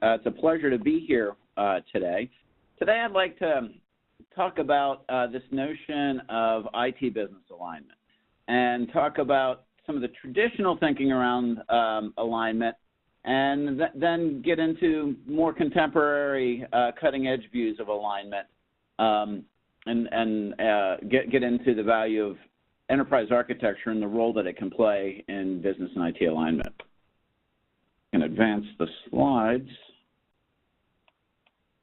It's a pleasure to be here today. Today I'd like to talk about this notion of IT business alignment and talk about some of the traditional thinking around alignment, and then get into more contemporary cutting-edge views of alignment, and get into the value of enterprise architecture and the role that it can play in business and IT alignment. I can advance the slides.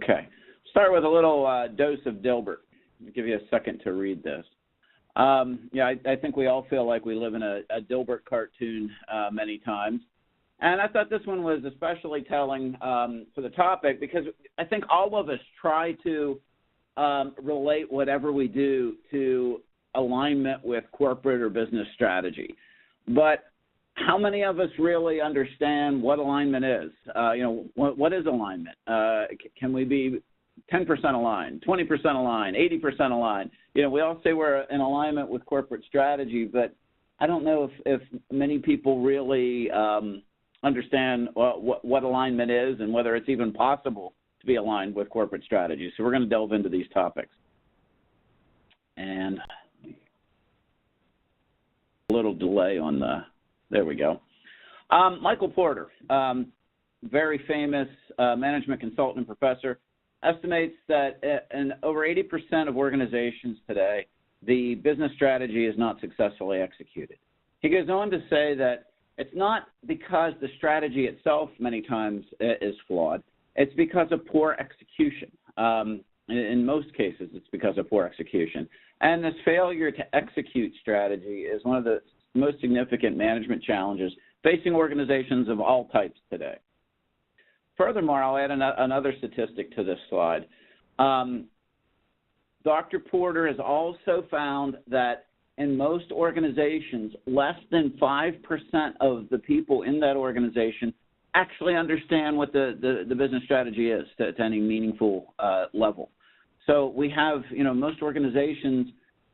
Okay, start with a little dose of Dilbert. I'll give you a second to read this. Yeah, I think we all feel like we live in a Dilbert cartoon many times. And I thought this one was especially telling for the topic, because I think all of us try to relate whatever we do to alignment with corporate or business strategy. But how many of us really understand what alignment is? What is alignment? Can we be 10% aligned, 20% aligned, 80% aligned? We all say we're in alignment with corporate strategy, but I don't know if many people really understand what alignment is and whether it's even possible to be aligned with corporate strategy. So we're going to delve into these topics. And a little delay on there we go. Michael Porter, very famous management consultant and professor, estimates that in over 80% of organizations today, the business strategy is not successfully executed. He goes on to say that it's not because the strategy itself many times is flawed. It's because of poor execution. In most cases, it's because of poor execution. And this failure to execute strategy is one of the most significant management challenges facing organizations of all types today. Furthermore, I'll add another statistic to this slide. Dr. Porter has also found that in most organizations, less than 5% of the people in that organization actually understand what the business strategy is to any meaningful level. So we have, most organizations,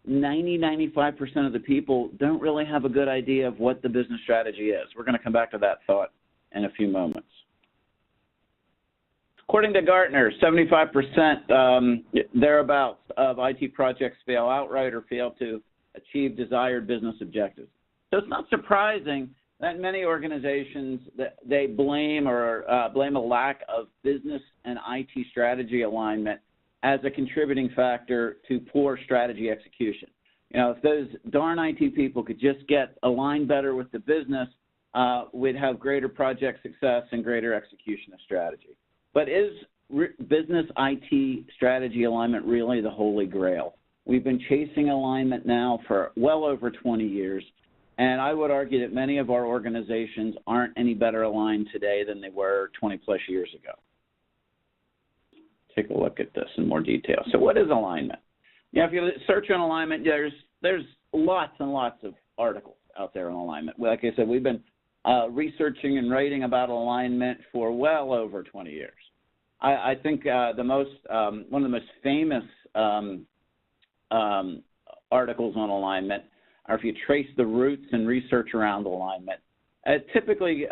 95% of the people don't really have a good idea of what the business strategy is. We're going to come back to that thought in a few moments. According to Gartner, 75% thereabouts of IT projects fail outright or fail to achieve desired business objectives. So it's not surprising that many organizations they blame a lack of business and IT strategy alignment as a contributing factor to poor strategy execution. If those darn IT people could just get aligned better with the business, we'd have greater project success and greater execution of strategy. But is business IT strategy alignment really the holy grail? We've been chasing alignment now for well over 20 years, and I would argue that many of our organizations aren't any better aligned today than they were 20 plus years ago. Take a look at this in more detail. So what is alignment? If you search on alignment, there's lots and lots of articles out there on alignment. Like I said, we've been researching and writing about alignment for well over 20 years. I think one of the most famous articles on alignment, or if you trace the roots and research around alignment, it typically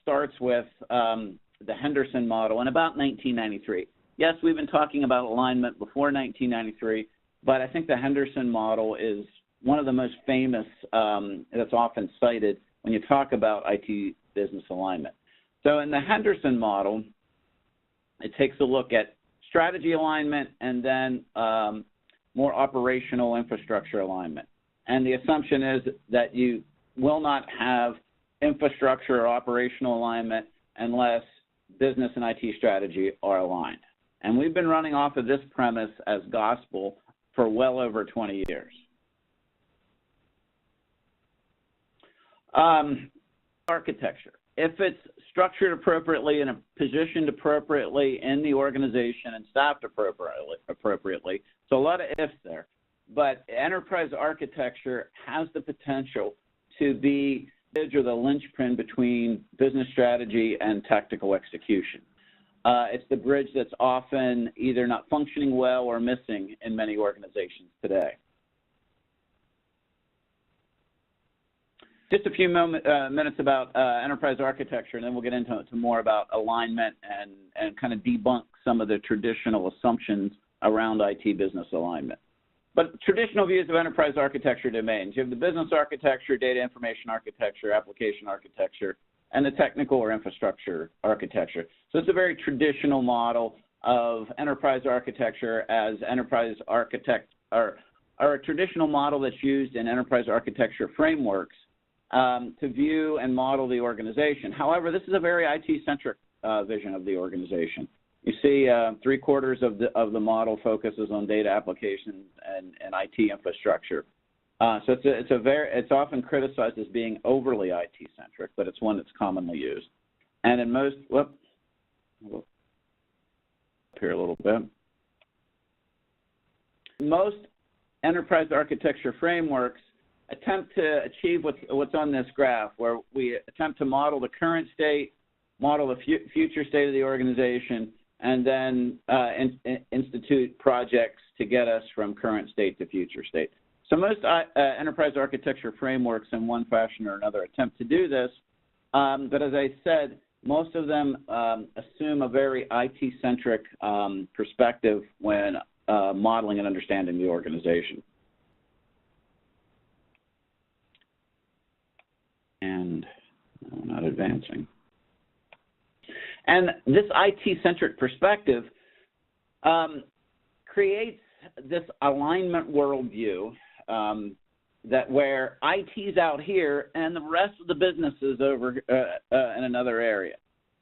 starts with the Henderson model in about 1993. Yes, we've been talking about alignment before 1993, but I think the Henderson model is one of the most famous that's often cited when you talk about IT business alignment. So in the Henderson model, it takes a look at strategy alignment and then more operational infrastructure alignment. And the assumption is that you will not have infrastructure or operational alignment unless business and IT strategy are aligned. And we've been running off of this premise as gospel for well over 20 years. Architecture. If it's structured appropriately and positioned appropriately in the organization and staffed appropriately, so a lot of ifs there, but enterprise architecture has the potential to be the linchpin between business strategy and tactical execution. It's the bridge that's often either not functioning well or missing in many organizations today. Just a few minutes about enterprise architecture, and then we'll get into more about alignment and kind of debunk some of the traditional assumptions around IT business alignment. But traditional views of enterprise architecture domains. You have the business architecture, data information architecture, application architecture, and the technical or infrastructure architecture. So it's a very traditional model of enterprise architecture as enterprise architect, or a traditional model that's used in enterprise architecture frameworks to view and model the organization. However, this is a very IT-centric vision of the organization. You see 3/4 of the model focuses on data applications and IT infrastructure. So it's often criticized as being overly IT-centric, but it's one that's commonly used. And in most, up here a little bit, most enterprise architecture frameworks attempt to achieve what's on this graph, where we attempt to model the current state, model the future state of the organization, and then institute projects to get us from current state to future state. So most enterprise architecture frameworks in one fashion or another attempt to do this, but as I said, most of them assume a very IT-centric perspective when modeling and understanding the organization. And I'm not advancing. And this IT-centric perspective creates this alignment worldview that where IT's out here and the rest of the business is over in another area.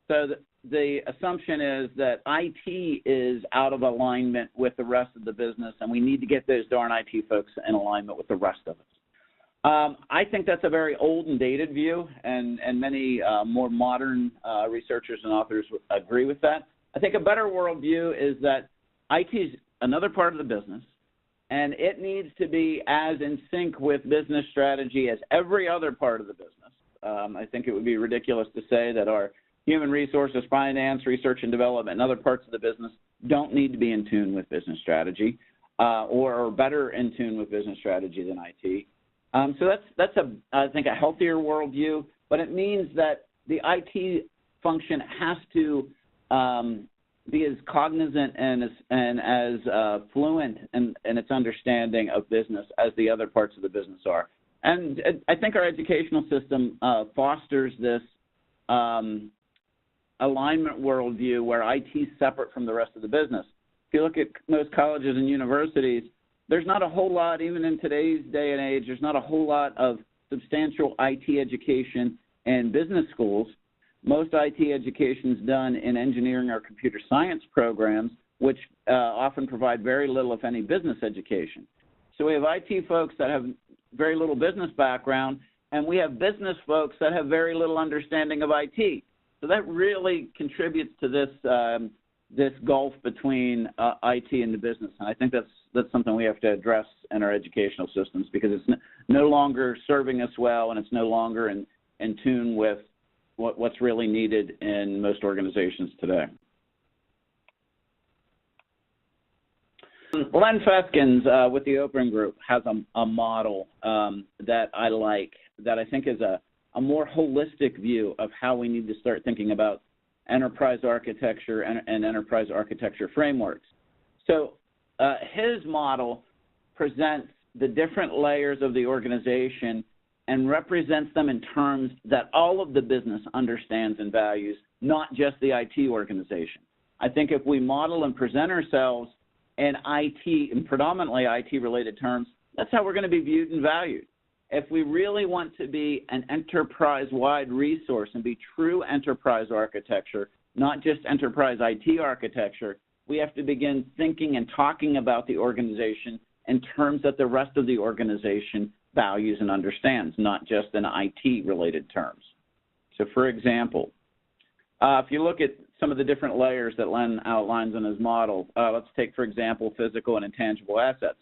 So the assumption is that IT is out of alignment with the rest of the business, and we need to get those darn IT folks in alignment with the rest of us. I think that's a very old and dated view, and many more modern researchers and authors agree with that. I think a better worldview is that IT is another part of the business, and it needs to be as in sync with business strategy as every other part of the business. I think it would be ridiculous to say that our human resources, finance, research and development, and other parts of the business don't need to be in tune with business strategy or are better in tune with business strategy than IT. So that's I think, a healthier worldview, but it means that the IT function has to be as cognizant and as fluent in its understanding of business as the other parts of the business are. And I think our educational system fosters this alignment worldview where IT is separate from the rest of the business. If you look at most colleges and universities, there's not a whole lot, even in today's day and age, there's not a whole lot of substantial IT education in business schools. Most IT education is done in engineering or computer science programs, which often provide very little, if any, business education. So we have IT folks that have very little business background, and we have business folks that have very little understanding of IT. So that really contributes to this this gulf between IT and the business, and I think that's something we have to address in our educational systems, because it's no longer serving us well, and it's no longer in tune with what's really needed in most organizations today. Len Feskins with the Open Group has a model that I like, that I think is a more holistic view of how we need to start thinking about enterprise architecture and enterprise architecture frameworks. So his model presents the different layers of the organization and represents them in terms that all of the business understands and values, not just the IT organization. I think if we model and present ourselves in IT, in predominantly IT-related terms, that's how we're going to be viewed and valued. If we really want to be an enterprise-wide resource and be true enterprise architecture, not just enterprise IT architecture, we have to begin thinking and talking about the organization in terms that the rest of the organization values and understands, not just in IT-related terms. So, for example, if you look at some of the different layers that Len outlines in his model, let's take, for example, physical and intangible assets.